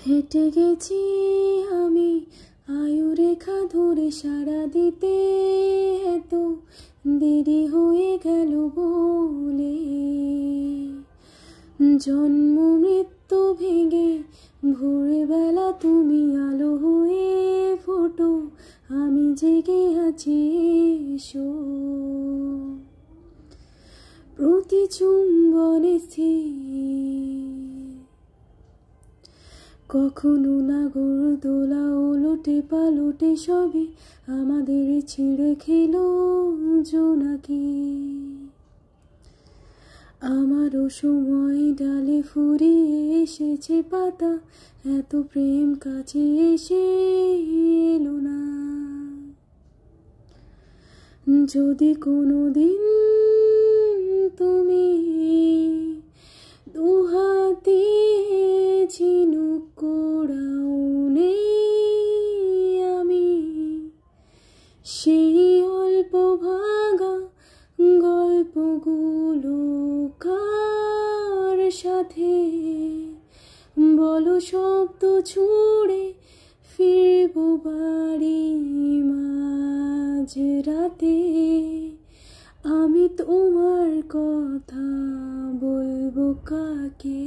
হেঁটে গেছি আমি আয়ুরেখা ধরে সারা দিতে, এত দেরি হয়ে গেল বলে। জন্ম মৃত্যু ভেঙে ভোরবেলা তুমি আলো হয়ে ফোটো, আমি জেগে আছি এসো। প্রতি চুম্বনে কখনো নাগরদোলা ওলটে পালটে সবে আমাদের ছিঁড়ে খেলো জোনাকি। আমারও সময় ডালে ফুরিয়ে এসেছে পাতা, এত প্রেম কাছে এসে এলো না। যদি কোনোদিন তুমি দুহাতে ঝিনুক কোড়াও, নেই আমি সেই অল্প ভাগা গল্পগুলো কার সাথে বলো শব্দ ছুড়ে ফিরবো বাড়ি মাঝ রাতে। আমি তোমার কথা বলবো কাকে?